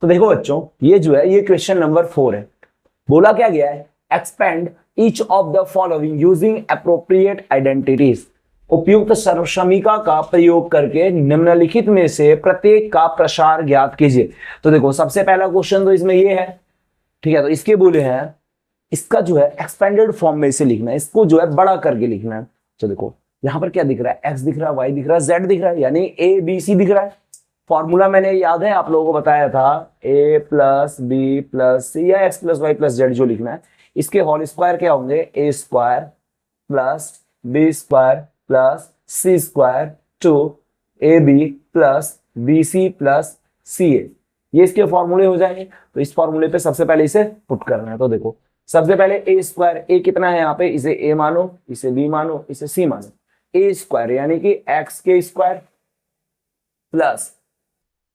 तो देखो बच्चों, ये जो है ये क्वेश्चन नंबर 4 है। बोला क्या गया है, expand each of the following using appropriate identities. उपयुक्त सर्वसमीका का प्रयोग करके निम्नलिखित में से प्रत्येक का प्रसार ज्ञात कीजिए। तो देखो सबसे पहला क्वेश्चन तो इसमें ये है, ठीक है। तो इसके बोले हैं इसका जो है एक्सपेंडेड फॉर्म में इसे लिखना है, इसको जो है बड़ा करके लिखना है। तो देखो यहां पर क्या दिख रहा है, एक्स दिख रहा है, वाई दिख रहा है, जेड दिख रहा है, यानी ए बी सी दिख रहा है। फॉर्मूला मैंने याद है आप लोगों को बताया था, A plus B plus C या X plus Y plus Z जो लिखना है, इसके होल स्क्वायर क्या होंगे, A square plus B square plus C square two A B plus B C plus C A. ये इसके फॉर्मूले हो जाएंगे। तो इस फॉर्मूले पे सबसे पहले इसे पुट करना है। तो देखो सबसे पहले ए स्क्वायर, ए कितना है यहाँ पे, इसे ए मानो, इसे बी मानो, इसे सी मानो। ए स्क्वायर यानी कि एक्स के स्क्वायर प्लस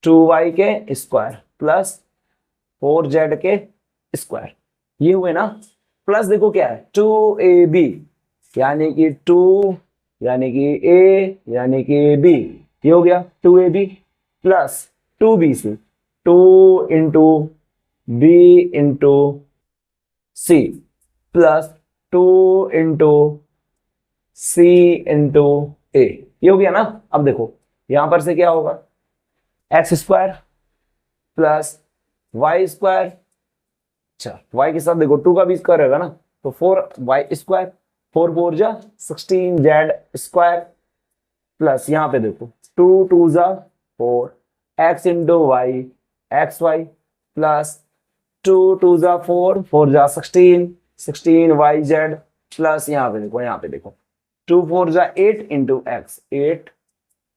2y के स्क्वायर प्लस 4z के स्क्वायर, ये हुए ना। प्लस देखो क्या है 2ab यानी कि 2 यानी कि a यानी कि b, ये हो गया 2ab plus 2bc, 2 into B into C plus 2 into C into A, ये हो गया ना। अब देखो यहां पर से क्या होगा, x square plus y square, अच्छा वाई के साथ देखो 2 का भी स्क्वायर रहेगा ना, तो 4y स्क्वायर, 4 4 जा 16 जेड स्क्वायर प्लस यहाँ पे देखो 2 2 जा 4 x into y x y plus 2 2 जा 4 4 जा 16 16 वाई जेड प्लस यहाँ पे देखो 2 4 जा 8 इंटू एक्स 8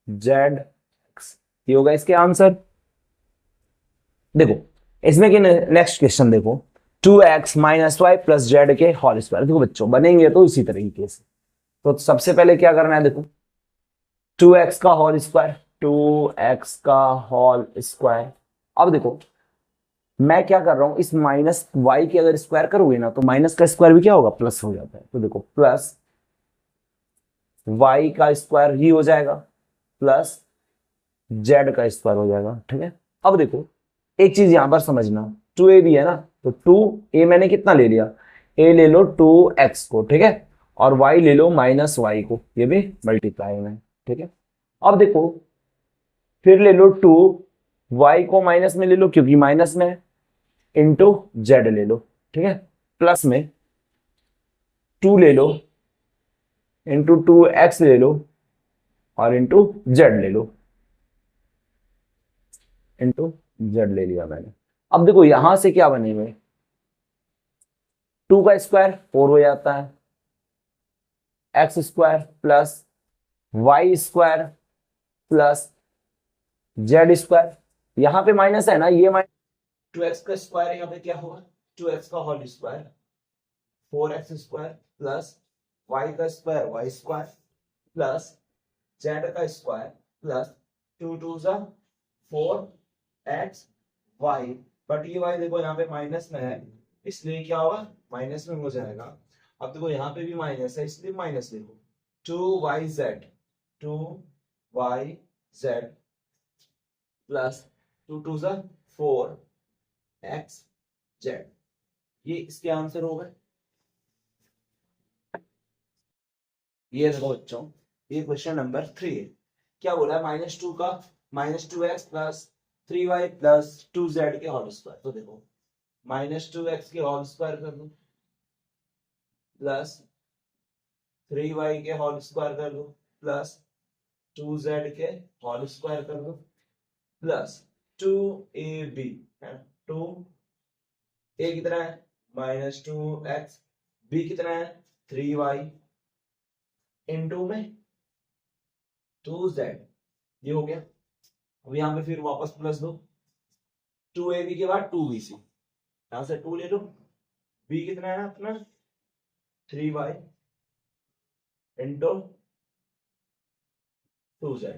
जेड एक्स, ये होगा इसके आंसर। देखो इसमें कि नेक्स्ट क्वेश्चन देखो 2x minus y plus z के होल स्क्वायर। देखो बच्चों बनेंगे तो इसी तरीके से। तो सबसे पहले क्या करना है, देखो 2x का होल स्क्वायर, 2x का होल स्क्वायर। अब देखो मैं क्या कर रहा हूं, इस माइनस वाई की अगर स्क्वायर करोगे ना तो माइनस का स्क्वायर भी क्या होगा, प्लस हो जाता है। तो देखो प्लस वाई का स्क्वायर ही हो जाएगा प्लस जेड का स्क्वायर हो जाएगा, ठीक है। अब देखो एक चीज यहां पर समझना, 2a भी है ना, तो 2a मैंने कितना ले लिया, a ले लो 2x को, ठीक है, और y ले लो माइनस वाई को, ये भी मल्टीप्लाई में, ठीक है। अब देखो फिर ले लो 2 y को माइनस में ले लो क्योंकि माइनस में है, इंटू जेड ले लो, ठीक है, प्लस में 2 ले लो इंटू 2x ले लो और इंटू जेड ले लो, इंटू जेड ले लिया मैंने। अब देखो यहां से क्या बने हुए, 2 का स्क्वायर 4 हो जाता है, x square plus y square plus z square, यहां पे माइनस है ना, ये माइनस 2x का स्क्वायर यहाँ पे क्या होगा, 2x का whole square 4x square plus Y का square Y square plus Z का स्क्वायर प्लस 2 2 जा 4x वाई, बट ये वाई देखो यहाँ पे माइनस में है इसलिए क्या होगा, माइनस में हो जाएगा। अब देखो यहाँ पे भी माइनस है इसलिए माइनस लिखो, 2yz 2yz प्लस 2 2 जा 4x जेड, ये इसके आंसर हो गए। ये देखो बच्चों ये क्वेश्चन नंबर 3 है। क्या बोला है, -2 का -2x plus 3y plus 2z के होल स्क्वायर। तो देखो -2x के होल स्क्वायर कर दो प्लस 3y के होल स्क्वायर कर दो प्लस 2z के होल स्क्वायर कर दो प्लस 2ab, 2a कितना है -2x, b कितना है 3y इंटू में 2z, ये हो गया। अब यहाँ पे फिर वापस प्लस दो, 2ab के बाद 2bc, यहां से 2 ले लो, b कितना है अपना 3y into 2z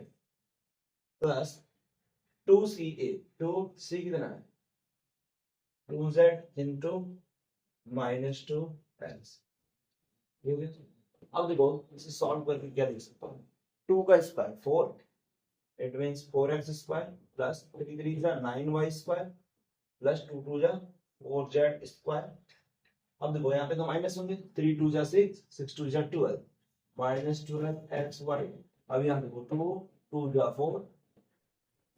plus 2ca, 2c कितना है 2z इंटू -2x, ये हो गया। अब देखो इसे सॉल्व करके क्या लिख सकता हूँ, 2 का square 4, it means 4x square plus 3 3 9y square plus 2 2 जा 4z स्क्वायर। अब देखो यहाँ पे तो माइनस होंगे, 3 2 जा 6, 6 2 जा 12, माइनस 12xy। अब यहाँ देखो 2 2 जा 4,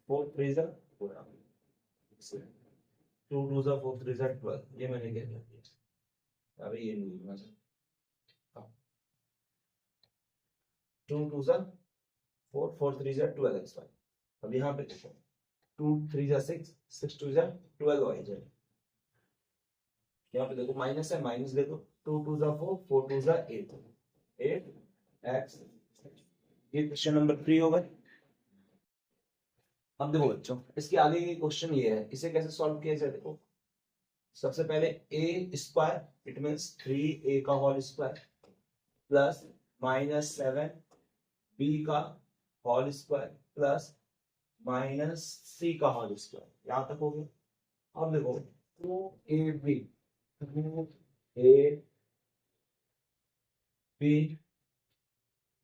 4 3 जा 4, 2 2 जा 4 3 जा 12, ये मैंने क्या किया, अभी ये नहीं लिखना चाहिए। 2 2 जा 4, 4 3 जा 12xy। अब यहाँ पे देखो 2 3 जा 6, 6 2 जा 12yz। यहाँ पे देखो माइनस है, माइनस देखो 2 2 जा 4, 4 2 जा 8, 8x। ये क्वेश्चन नंबर 3 होगा। अब देखो बच्चों, इसके आगे की क्वेश्चन ये है, इसे कैसे सॉल्व किया जाए। देखो सबसे पहले ए स्क्वायर इट मीन्स 3a का whole square plus minus 7b का whole square plus minus c का होल स्क्वायर, यहां तक हो गया। अब देखो 2ab 2ab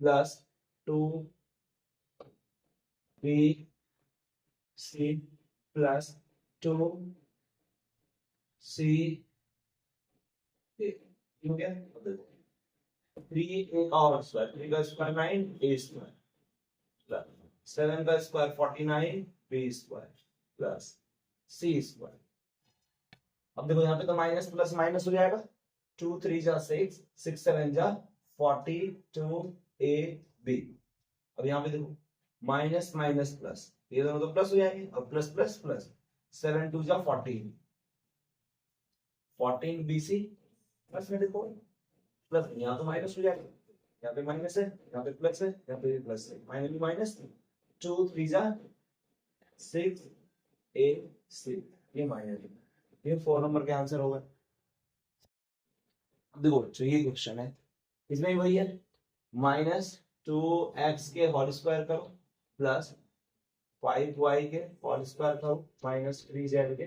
plus 2b c plus 2c हो गया। 3a का होल स्क्वायर, 3 का स्क्वायर 9 a स्क्वायर प्लस 7 का square 49 b square plus c square. अब देखो यहाँ पे तो माइनस प्लस माइनस हो जाएगा, 2 3 जा 6, 6 7 जा 42ab। अब यहाँ पे देखो माइनस माइनस प्लस, ये दोनों तो प्लस हो जाएंगे, अब प्लस प्लस प्लस 7 2 जा 14, 14 bc प्लस में देखो प्लस, यहाँ तो माइनस हो जाएगा, यहाँ पे माइनस है, यहाँ पे प्लस है, यहाँ पे प्लस है, फाइनली माइनस 2 3 जा 6 ac, ये माइनस, ये 4 नंबर के आंसर होगा। देखो बच्चों ये क्वेश्चन है, इसमें वही है, माइनस 2x के होल स्क्वायर करो प्लस 5y के होल स्क्वायर करो माइनस 3z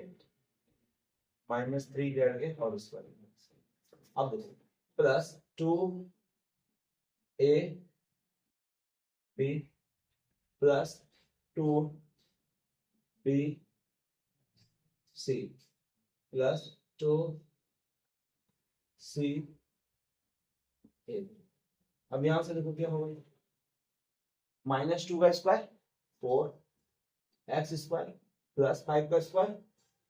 के होल स्क्वायर। अब देखो plus 2ab plus 2bc plus 2c। अब यहां से देखो क्या होगा, माइनस 2 का स्क्वायर 4x स्क्वायर प्लस 5 का स्क्वायर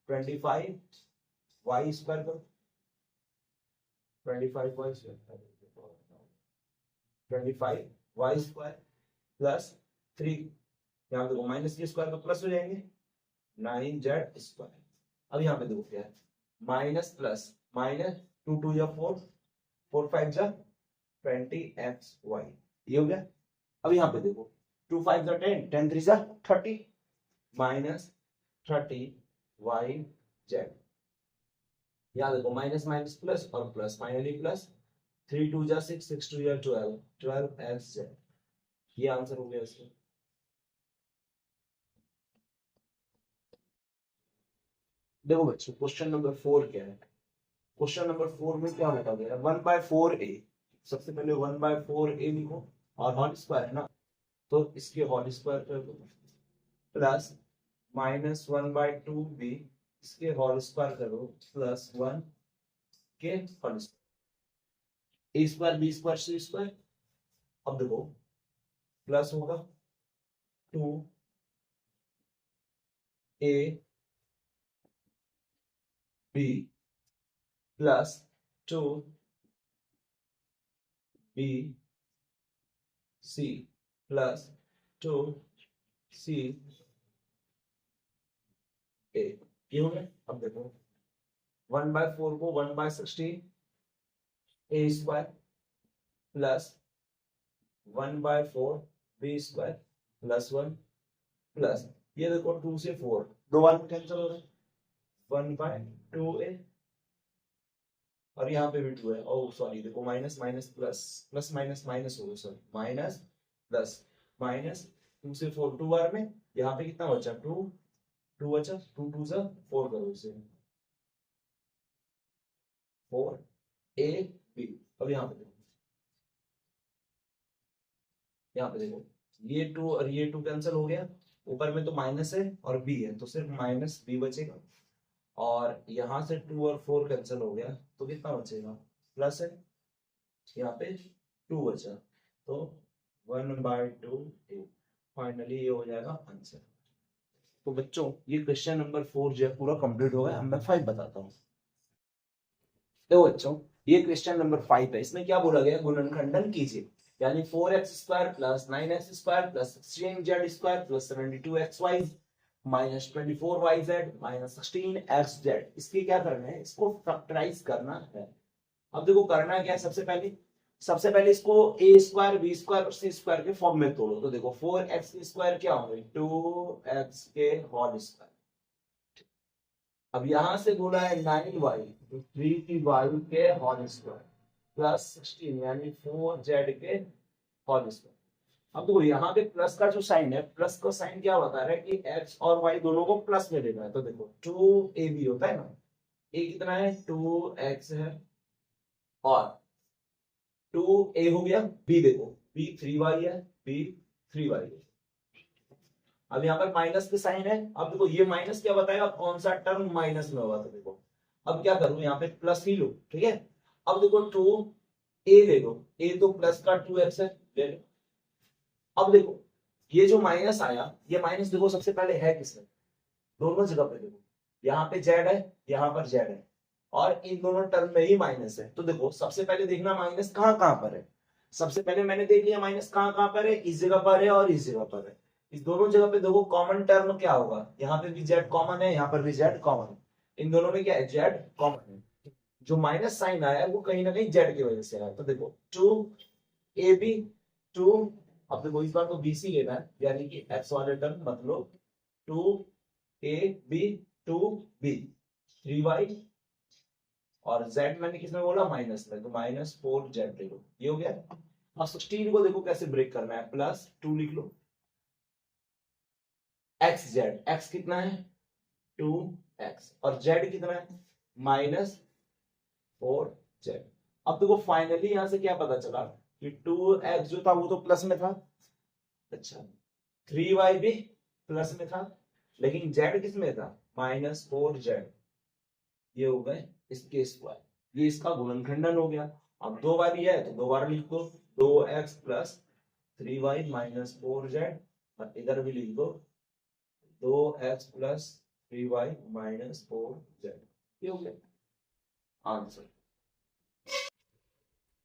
25y स्क्वायर करो, 25y square 25y square plus 3, यहाँ देखो माइनस के स्क्वायर तो प्लस हो जाएंगे 9z स्क्वायर। अब यहाँ पे देखो क्या है, माइनस प्लस माइनस 2 2 या 4, 4 5 जा 20xy, ये हो गया। अब यहाँ पे देखो 2 5 जा 10, 10 3 जा 30 माइनस 30yz। यहाँ देखो माइनस माइनस प्लस और प्लस फाइनली प्लस, 3 2 जा 6, 6 2 जा 12, 12xz, ये आंसर हो गया इसका। देखो बच्चों क्वेश्चन नंबर 4 क्या है, क्वेश्चन नंबर 4 में क्या बता गया, 1/4a, सबसे पहले 1/4a लिखो और होल स्क्वायर है ना, तो इसके होल स्क्वायर कर दो प्लस माइनस 1/2b, इसके होल स्क्वायर करो प्लस 1 के whole square, a square b square c square. अब देखो प्लस होगा 2a b plus 2b c plus 2c a, ये हो गया। अब देखो 1/4 को 1/16 a square plus 1/4 b square plus 1 plus, ये देखो 2 से 4 दो बार कैंसिल हो रहा है, 1/2a और यहाँ पे भी 2 है, ओ सॉरी देखो minus minus plus, plus minus minus हो गया, सॉरी माइनस प्लस माइनस 2 से 4 2 बार में, यहाँ पे कितना बचा 2 2 बचा, 2 2 से 4 करो इसे 4ab। अब यहाँ पे देखो, यहाँ पे देखो ये 2 और ये 2 कैंसिल हो गया, ऊपर में तो माइनस है और b है तो सिर्फ माइनस b बचेगा, और यहाँ से 2 और 4 कैंसिल हो गया, तो कितना बचेगा, प्लस है, यहाँ पे 2 बचा, तो 1/2 फाइनली ये हो जाएगा आंसर। तो बच्चों ये क्वेश्चन नंबर 4 जो है पूरा कंप्लीट हो गया। अब मैं 5 बताता हूँ। तो बच्चों ये क्वेश्चन नंबर 5 है, इसमें क्या बोला गया, गुणनखंडन कीजिए, यानी 4x² plus 9x² plus 16z² plus 72xy minus 24yz minus 16xz, इसके क्या करना है, इसको फैक्टराइज करना है। अब देखो करना क्या है, सबसे पहले इसको a² b² और c² के फॉर्म में तोड़ो। तो देखो 4x² क्या होंगे 2x के होल स्क्वायर। अब यहां से बोला है 9y तो 3y के होल स्क्वायर प्लस 16 यानी 4z के होल स्क्वायर। अब देखो यहाँ पे प्लस का जो साइन है, प्लस का साइन क्या बता रहा है कि x और y दोनों को प्लस में लेना है। तो देखो 2ab होता है ना, a कितना है 2x है, और 2a हो गया, b देखो b 3y है, b 3y है। अब यहाँ पर माइनस के साइन है। अब देखो ये माइनस क्या बताएगा, कौन सा टर्म माइनस में होगा। तो देखो अब क्या करूं, यहाँ पे प्लस ही लो, ठीक है। अब देखो 2a ले लो, a तो प्लस का 2x है, ले लो। अब देखो ये जो माइनस आया, ये माइनस देखो सबसे पहले है किसमें, दोनों जगह पे देखो, यहाँ पे z है, यहाँ पर z है, और इन दोनों टर्म में ही माइनस है। तो देखो सबसे पहले देखना माइनस कहाँ कहाँ पर है। सबसे पहले मैंने देख लिया माइनस कहाँ कहाँ पर है, इस जगह पर है और इस जगह पर है। इस दोनों जगह पे देखो कॉमन टर्म क्या होगा, यहाँ पे भी z कॉमन है, यहाँ पर भी z कॉमन है, इन दोनों में क्या है z कॉमन है। जो माइनस साइन आया है वो कहीं ना कहीं z की वजह से आया। तो देखो 2ab 2, अब देखो इस बार तो bc लेना है, यानी कि x वाले टर्म मतलब 2ab 2b 3y, और z मैंने किसमें बोला माइनस में, तो -4z ले लो, ये हो गया। अब 16 को देखो कैसे ब्रेक करना है, +2 लिख लो, xz, x कितना है 2x, और z कितना है -4z। अब देखो फाइनली यहां से क्या पता चला कि 2x जो था वो तो प्लस में था, अच्छा 3y भी प्लस में था, लेकिन z किस में था -4z, ये हो गए इसके स्क्वायर, ये इसका गुणनखंडन हो गया। अब दो बार ही है तो दो बार लिख दो, 2x प्लस 3y -4z, और इधर भी लिख दो 2x प्लस 3y -4z, ये हो गया आंसर।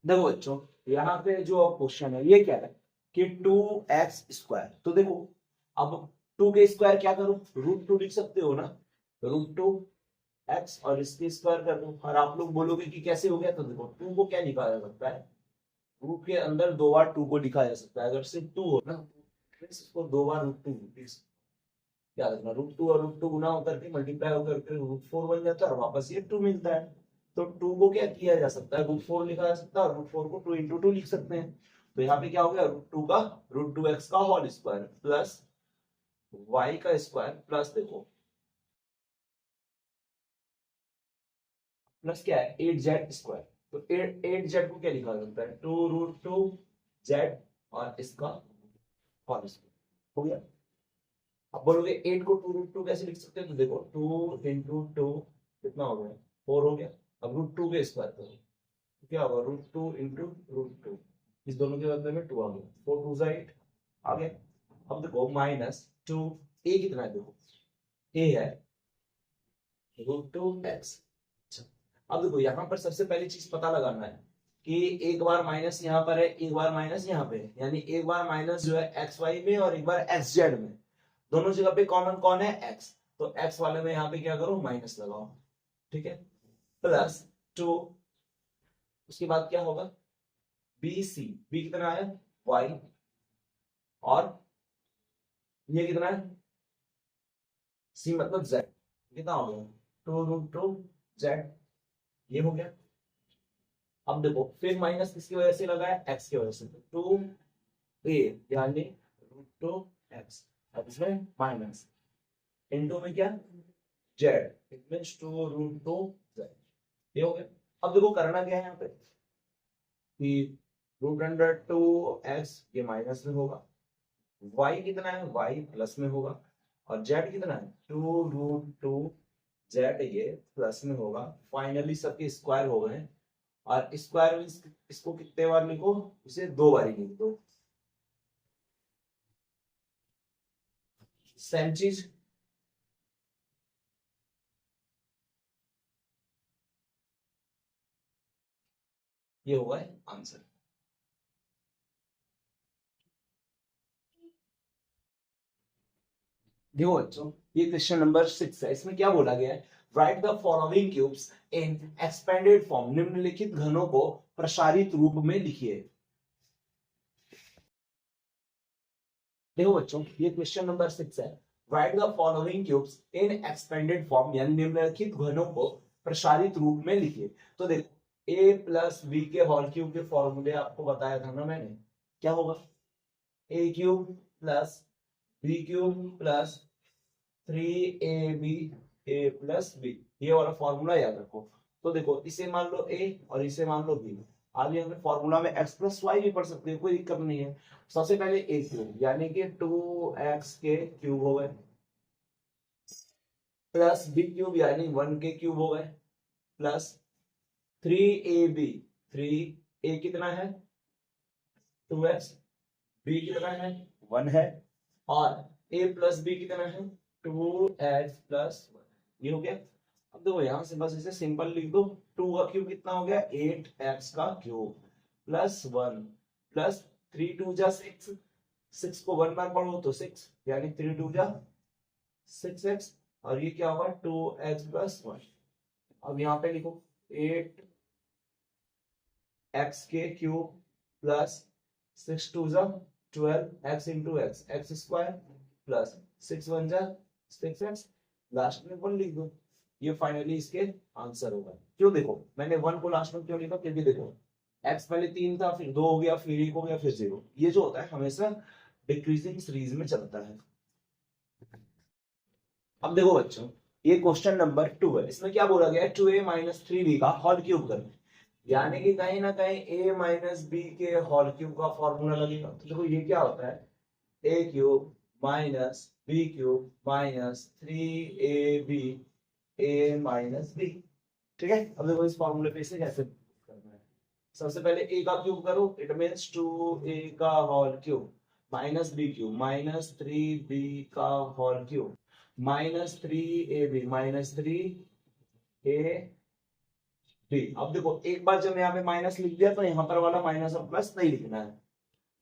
देखो बच्चों यहाँ पे जो क्वेश्चन है ये क्या है कि 2x², तो देखो अब 2 के स्क्वायर क्या करो, √2 लिख सकते हो ना, √2x और इसके स्क्वायर कर दो। और आप लोग बोलोगे कि कैसे हो गया, तो देखो 2 को क्या लिखा जा सकता है, रूट के अंदर 2 बार 2 को लिखा जा सकता है, अगर सिर्फ 2 हो ना इसको 2 बार √2 याद रखना, √2 और √2 गुना होकर के मल्टीप्लाई होकर के √4 बन जाता है और वापस ये 2 मिलता है। तो 2 को क्या किया जा सकता है, √4 लिखा जा सकता है, और √4 को 2 into 2 लिख सकते हैं। तो यहाँ पे क्या हो गया, √2 का होल स्क्वायर प्लस y का स्क्वायर प्लस देखो प्लस क्या है 8z²। तो 8z को क्या लिखा जा सकता है 2√2z और इसका होल स्क्वायर हो गया। अब बोलोगे 8 को 2√2 कैसे लिख सकते हैं, तो देखो 2 into 2 कितना हो गया 4 हो गया। अब √2 के स्क्वायर करो तो क्या होगा √2 into √2, इस दोनों के बदले में 2 आ गया, 4 2 8 आ गया। अब देखो -2 a कितना है, देखो a है √2x। अब देखो यहाँ पर सबसे पहली चीज पता लगाना है कि एक बार माइनस यहाँ पर है, एक बार माइनस यहाँ पे है, यानी एक बार माइनस जो है एक्स वाई में और एक बार एक्स जेड में, दोनों जगह पे कॉमन कौन है एक्स, तो एक्स वाले में यहाँ पे क्या करो माइनस लगाओ, ठीक है, +2, उसके बाद क्या होगा बी सी, बी कितना है वाई, और ये कितना है सी मतलब जेड, कितना हो गया 2√2z, ये हो गया। अब देखो फिर माइनस किसकी वजह से लगा है एक्स की वजह से, 2a यानी √2x, अब इसमें माइनस इनटू में क्या जेड, इट मींस 2√2z, ये हो गया। अब देखो करना क्या है यहाँ पे कि √2x ये माइनस में होगा, y कितना है y प्लस में होगा, और z कितना है 2√2 जेड ये प्लस में होगा, फाइनली सबके स्क्वायर हो गए, और स्क्वायर में इसको कितने बार लिखो, इसे 2 बार ही लिख दो। सेम चीज ये होगा आंसर। देखो बच्चों, ये क्वेश्चन नंबर 6 है। इसमें क्या बोला गया है, right the following cubes in expanded form, निम्नलिखित घनों को प्रसारित रूप में लिखिए। देखो बच्चों, ये क्वेश्चन नंबर 6 है। Right the following cubes in expanded form, यानी निम्नलिखित घनों को प्रसारित रूप में लिखिए। तो देखो a प्लस बी के होल क्यूब के फॉर्मूले आपको बताया था ना मैंने, क्या होगा, a cube plus b cube plus 3ab a plus b, ये वाला फॉर्मूला याद रखो। तो देखो इसे मान लो a और इसे मान लो b, आगे हमें फॉर्मूला में x प्लस वाई भी पढ़ सकते हैं, कोई दिक्कत नहीं है। सबसे पहले a क्यूब यानी कि 2x के क्यूब हो गए, प्लस b क्यूब यानी 1 के क्यूब हो गए, प्लस 3ab, 3a कितना है 2x, b कितना है 1 है, और a प्लस b कितना है 2x प्लस 1, ये हो गया। अब देखो यहां से बस इसे सिंपल लिख दो, 2 का क्यूब कितना हो गया 8x का क्यूब प्लस 1 प्लस 3 2 जा 6, 6 को 1 बार पढ़ो तो 6, यानी 3 2 जा 6x, और ये क्या होगा 2x प्लस 1। अब यहाँ पे लिखो 8x के क्यूब प्लस 6 2 जा 12 x into x, x square plus 6 1 जा 6x, लास्ट में 1 लिख दो। ये फाइनली इसके आंसर होगा। क्यों, देखो मैंने 1 को लास्ट में क्यों लिखा, क्योंकि देखो x पहले 3 था, फिर 2 हो गया, फिर 1 हो गया, फिर 0, ये जो होता है हमेशा डिक्रीजिंग सीरीज में चलता है। अब देखो बच्चों, ये क्वेश्चन नंबर 2 है। इसमें क्या बोला गया है, 2a माइनस 3b का होल क्यूब करना, यानी कि कहीं ना कहीं a माइनस b के होल क्यूब का फॉर्मूला लगेगा। तो देखो ये क्या होता है, a cube minus b cube minus 3ab a minus b। ठीक है, अब देखो इस फॉर्मूले पे इसे कैसे करना है। सबसे पहले a का क्यूब करो, इट मींस 2a का whole cube minus b cube minus 3b का whole cube minus 3ab minus 3a b। अब देखो एक बार जब यहाँ पे माइनस लिख दिया तो यहाँ पर वाला माइनस और प्लस नहीं लिखना है।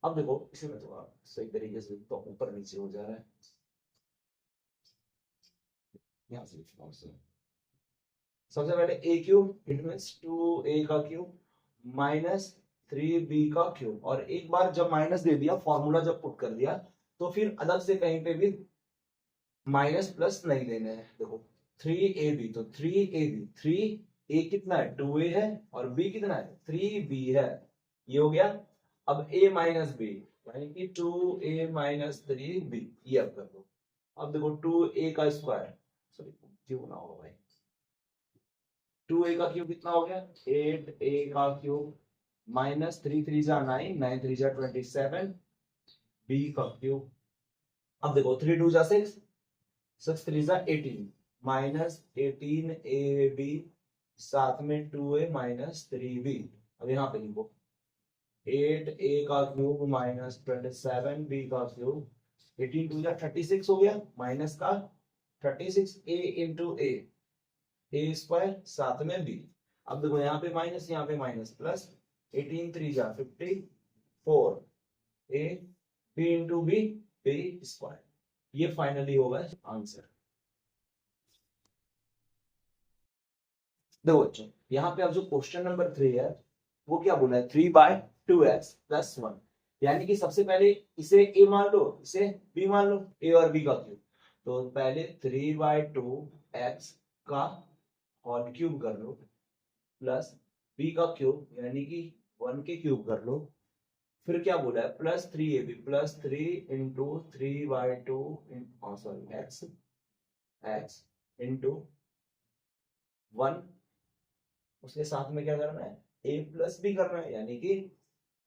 अब देखो इसे मैं थोड़ा सही तरीके से तो ऊपर नीचे हो जा रहा है, यहाँ से लिखता हूँ। सबसे पहले a cube it means 2a का क्यूब माइनस 3b का क्यूब, और एक बार जब माइनस दे दिया, फॉर्मूला जब पुट कर दिया, तो फिर अलग से कहीं पे भी माइनस प्लस नहीं देना है। देखो 3ab, तो 3ab, 3a कितना है 2a है, और b कितना है 3b है, ये हो गया। अब a माइनस b यानी कि 2a माइनस 3b, ये अब कर दो। अब देखो 2a का स्क्वायर, सॉरी क्यों ना होगा भाई, 2a का क्यूब कितना हो गया 8a का क्यूब माइनस 3 3 जा 9 9 3 जा 27 b का क्यूब। अब देखो 3 2 जा 6 6 3 जा 18 माइनस 18ab साथ में 2a माइनस 3b। अब यहाँ पे लिखो 8a का क्यूब माइनस 27b का क्यूब, 18 2 जा 36 हो गया, माइनस का 36a इंटू a स्क्वायर साथ में b। अब देखो यहाँ पे माइनस यहाँ पे माइनस प्लस 18 3 जा 54 a b into b b square, ये फाइनली होगा आंसर। देखो बच्चों, यहाँ पे अब जो क्वेश्चन नंबर 3 है वो क्या बोला है, 3/2x प्लस 1, यानी कि सबसे पहले इसे a मान लो, इसे b मान लो, a और b का क्यूब। तो पहले 3/2x का होल क्यूब कर लो प्लस b का क्यूब यानी कि 1 के क्यूब कर लो, फिर क्या बोला है plus 3ab plus 3 into 3/2 sorry x x into 1, उसके साथ में क्या करना है a प्लस b करना है, यानी कि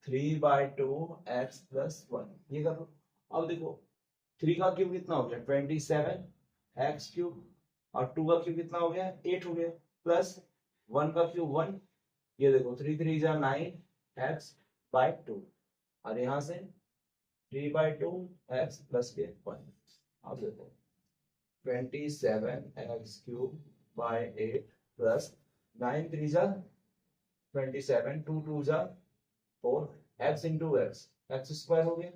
3/2x प्लस 1, ये कर लो। अब देखो 3 का क्यूब कितना हो गया 27 x क्यूब, और 2 का क्यूब कितना हो गया 8 हो गया, प्लस 1 का क्यूब 1, ये देखो 3 3 जा 9 x बाय 2, और यहाँ से 3 बाय 2 x प्लस के 1। अब देखो 27x क्यूब बाय 8 प्लस 9 3 जा 27, 2 2 जा 4, x इंटू x स्क्वायर हो गया।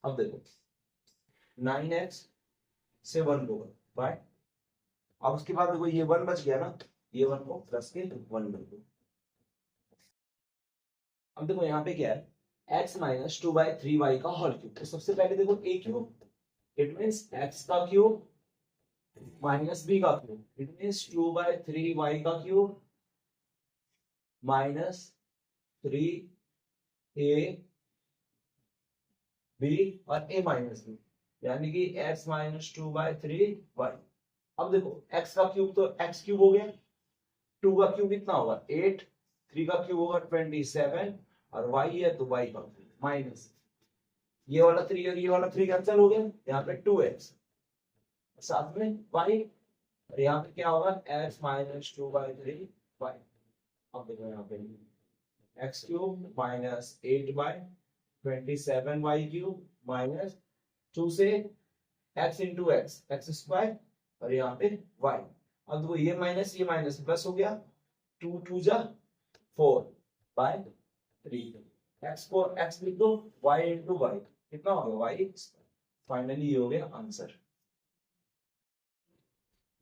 अब देखो 9x से 1 को बाय, अब उसके बाद देखो ये 1 बच गया ना, ये 1 को प्लस के 1 कर दो। अब देखो यहाँ पे क्या है x माइनस 2/3y का होल क्यूब, तो सबसे पहले देखो a cube, it means x का क्यूब माइनस b का क्यूब, इट मीन्स 2/3y का क्यूब माइनस 3a b और a माइनस b, यानी कि x माइनस 2/3y। अब देखो x का क्यूब तो x क्यूब हो गया, 2 का क्यूब कितना होगा 8, 3 का क्यूब होगा 27, और y है तो y का क्यूब माइनस, ये वाला 3 और ये वाला 3 कैंसिल हो गया, यहाँ पे 2x साथ में y, और यहाँ पे क्या होगा x माइनस 2/3y। अब देखो यहाँ पे x cube minus 8/27y cube minus 2 से x इंटू x स्क्वायर, और यहाँ पे y। अब देखो ये माइनस प्लस हो गया, 2 2 जा 4/3, x को x लिख दो, y इंटू y कितना हो गया y। फाइनली ये हो गया आंसर।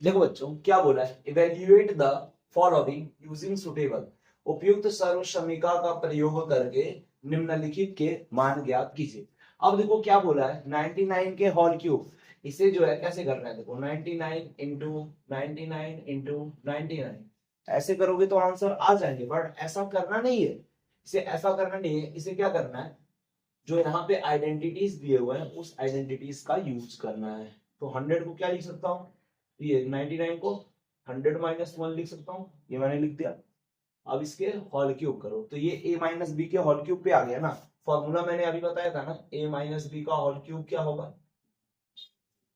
देखो बच्चों क्या बोला है, evaluate the following using suitable, उपयुक्त सर्वसमीका का प्रयोग करके निम्नलिखित के मान ज्ञात कीजिए। अब देखो क्या बोला है 99 के होल क्यूब, इसे जो है कैसे करना है, देखो 99 इंटू 99 इंटू 99, ऐसे करोगे तो आंसर आ जाएंगे, बट ऐसा करना नहीं है, इसे ऐसा करना नहीं है, इसे क्या करना है जो यहाँ पे आइडेंटिटीज दिए हुए हैं उस आइडेंटिटीज का यूज करना है। तो 100 को क्या लिख सकता हूँ, ये 99 को 100 माइनस 1 लिख सकता हूँ, ये मैंने लिख दिया। अब इसके होल क्यूब करो तो ये a माइनस बी के होल क्यूब पे आ गया ना, फॉर्मूला मैंने अभी बताया था ना, a माइनस बी का होल क्यूब क्या होगा,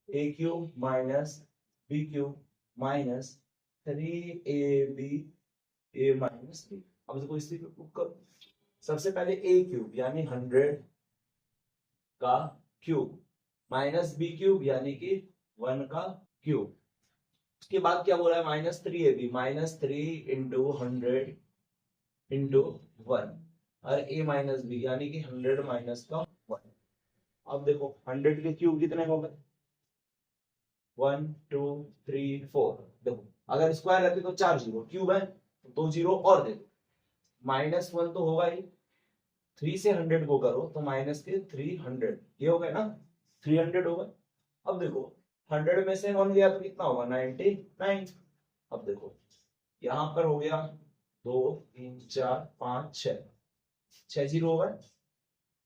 a cube minus b cube minus 3ab a minus b. अब देखो इसी पे प्रूफ करो, सबसे पहले a क्यूब यानी 100 का क्यूब माइनस बी क्यूब यानी कि 1 का क्यूब, उसके बाद क्या बोला है -3ab, -3 इंटू 100 इंटू 1, और a माइनस बी यानी कि 100 माइनस का 1। अब देखो 100 के क्यूब कितने हो गए 1 2 3 4, देखो अगर स्क्वायर रहते तो 4 जीरो, क्यूब है तो 2 जीरो और दे दो, -1 तो होगा ही, 3 से 100 को करो तो माइनस के 300, ये हो गया ना 300 होगा। अब देखो 100 में से 1 गया तो कितना होगा 99। अब देखो यहाँ पर हो गया 2 3 4 5 6, 6 जीरो होगा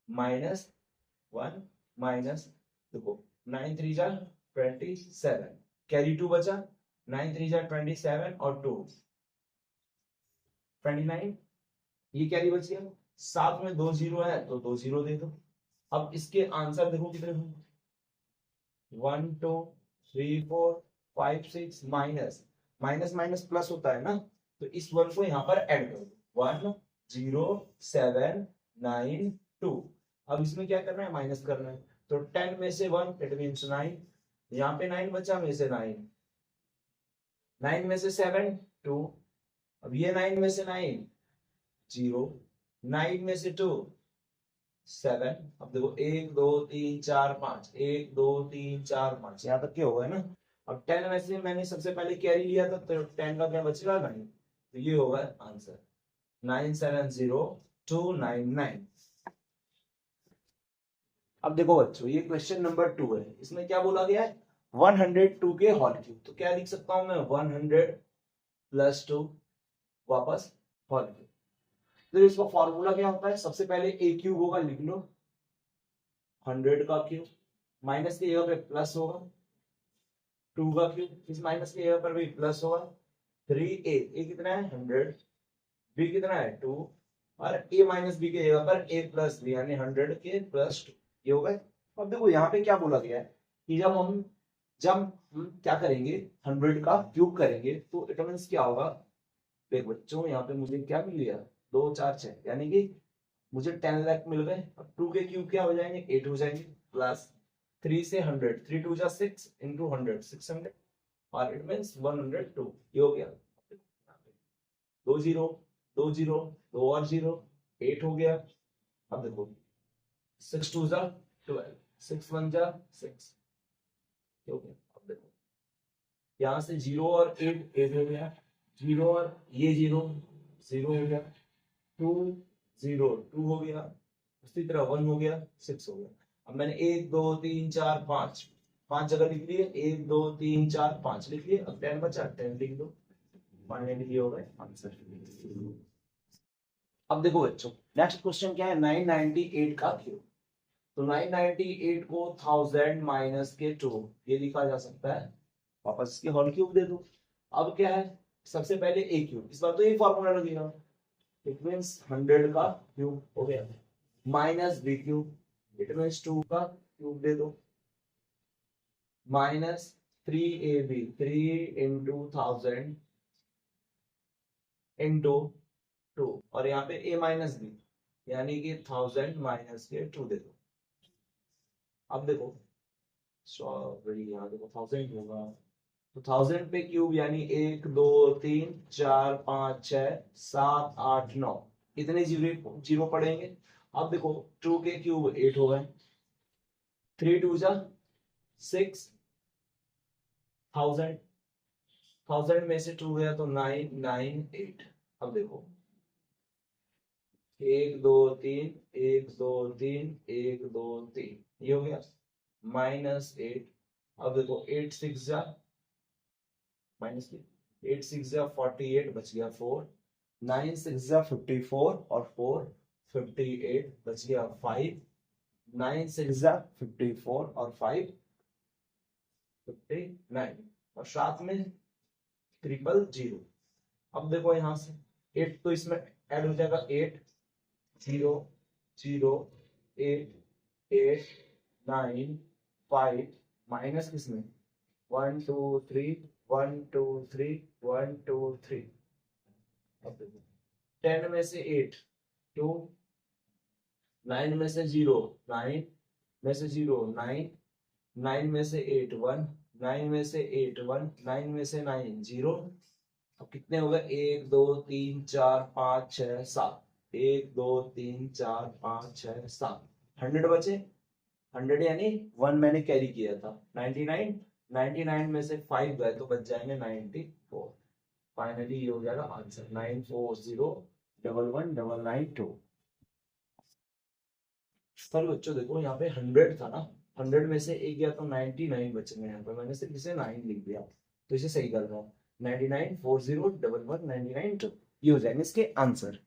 -1 माइनस, देखो 9 3 जा 27, कैरी 2 बचा, 9 3 जा 27 और 2 29, ये कैरी बच गया, साथ में 2 जीरो है तो 2 जीरो दे दो। अब इसके आंसर देखो कितने होंगे 1 2 3 4 5 6, माइनस माइनस माइनस प्लस होता है ना, तो इस 1 को यहाँ पर ऐड कर दो 1 0 7 9 2। अब इसमें क्या करना है माइनस करना है, तो 10 में से 1 इट मींस 9, यहाँ पे 9 बचा में से 9, 9 में से 7 2, अब ये 9 में से 9 0, 9 में से 2 7। अब देखो 1 2 3 4 5, 1 2 3 4 5, यहाँ तक क्या होगा ना। अब 10 में से मैंने सबसे पहले कैरी लिया था तो 10 का क्या बचेगा 9, तो ये होगा आंसर 970299। अब देखो बच्चों ये क्वेश्चन नंबर 2 है, इसमें क्या बोला गया है 102 के होल क्यूब, तो क्या लिख सकता हूं मैं 100 प्लस 2 वापस होल क्यूब। तो इसका फॉर्मूला क्या होता है, सबसे पहले a क्यूब होगा लिख लो 100 का क्यूब, माइनस के जगह पे प्लस होगा 2 का क्यूब, इस माइनस के जगह पर भी प्लस होगा 3a, a कितना है 100, b कितना है 2, और a माइनस बी के जगह पर a प्लस बी यानी 100 के प्लस 2, ये हो गए। अब देखो यहाँ पे क्या बोला गया है कि जब हम क्या करेंगे, 100 का क्यूब करेंगे तो इट मींस क्या होगा, देख बच्चों यहाँ पे मुझे क्या मिल गया, 2 4 6, यानी कि मुझे 10 लाख मिल गए। अब 2 के क्यूब क्या हो जाएंगे, 8 हो जाएंगे, प्लस 3 से 100, 3 2 जा 6 इंटू 100 600, और इट मींस 102, ये हो गया। 2 जीरो 2 जीरो 2 और जीरो 8 हो गया। अब देखो 6 2 जा 12, 6 1 जा 6, ये हो गया। अब देखो यहाँ से 0 और 8 8 हो गया, 0 और ये 0 0 हो गया, 2 0 2 हो गया, उसी तरह 1 हो गया, 6 हो गया। अब मैंने 1 2 3 4 5 5 जगह लिख लिए, 1 2 3 4 5 लिख लिए। अब 10 बचा, 10 लिख दो, फाइनली ये हो गए आंसर। अब देखो बच्चों नेक्स्ट क्वेश्चन क्या है, 998 का क्यूब। तो 998 को 1000 माइनस के 2 ये लिखा जा सकता है, वापस इसके होल क्यूब दे दो। अब क्या है, सबसे पहले ए क्यूब, इस बार तो ये फॉर्मूला लगेगा, इट मींस 100 का क्यूब हो गया, minus b cube, it means 2 का क्यूब दे दो, माइनस 3ab 3 इंटू 1000 इंटू 2, और यहाँ पे a माइनस बी यानी कि 1000 माइनस के 2 दे दो। अब देखो सॉरी यहाँ देखो 1000 होगा, तो 1000 पे क्यूब यानी 1 2 3 4 5 6 7 8 9, इतने जीरो जीरो पड़ेंगे। अब देखो 2 के क्यूब 8 हो गए, 3 2 जा 6, 1000 1000 में से 2 गया तो 998। अब देखो 1 2 3 1 2 3 1 2 3, ये हो गया माइनस 8। अब देखो 8 6 जा माइनस 8 6 जा 48, बच गया 4, 9 6 जा 54 और 4 58, बच गया 5, 9 6 जा 54 और 5 59, और साथ में 000। अब देखो यहाँ से 8 तो इसमें ऐड हो जाएगा, 8 0 0 8 8 9 5, माइनस किसमें 1 2 3 1 2 3 1 2 3। अब देखो 10 में से 8 2, 9 में से 0 9 में से 0 9, 9 में से 8 1, 9 में से 8 1, 9 में से 9 0। अब कितने हो गए, 1 2 3 4 5 6 7, 1 2 3 4 5 6 7, 100 बचे। 100 यानी 1 मैंने कैरी किया था, 99 99 में से 5 गए तो बच जाएंगे 94। फाइनली ये हो जाएगा आंसर 94011992। सर बच्चों देखो यहाँ पे 100 था ना, 100 में से एक गया तो 99 बचेंगे, यहाँ पे मैंने सिर्फ इसे 9 लिख दिया, तो इसे सही कर रहा हूँ, 99 40 11 99 2, ये हो जाएंगे इसके आंसर।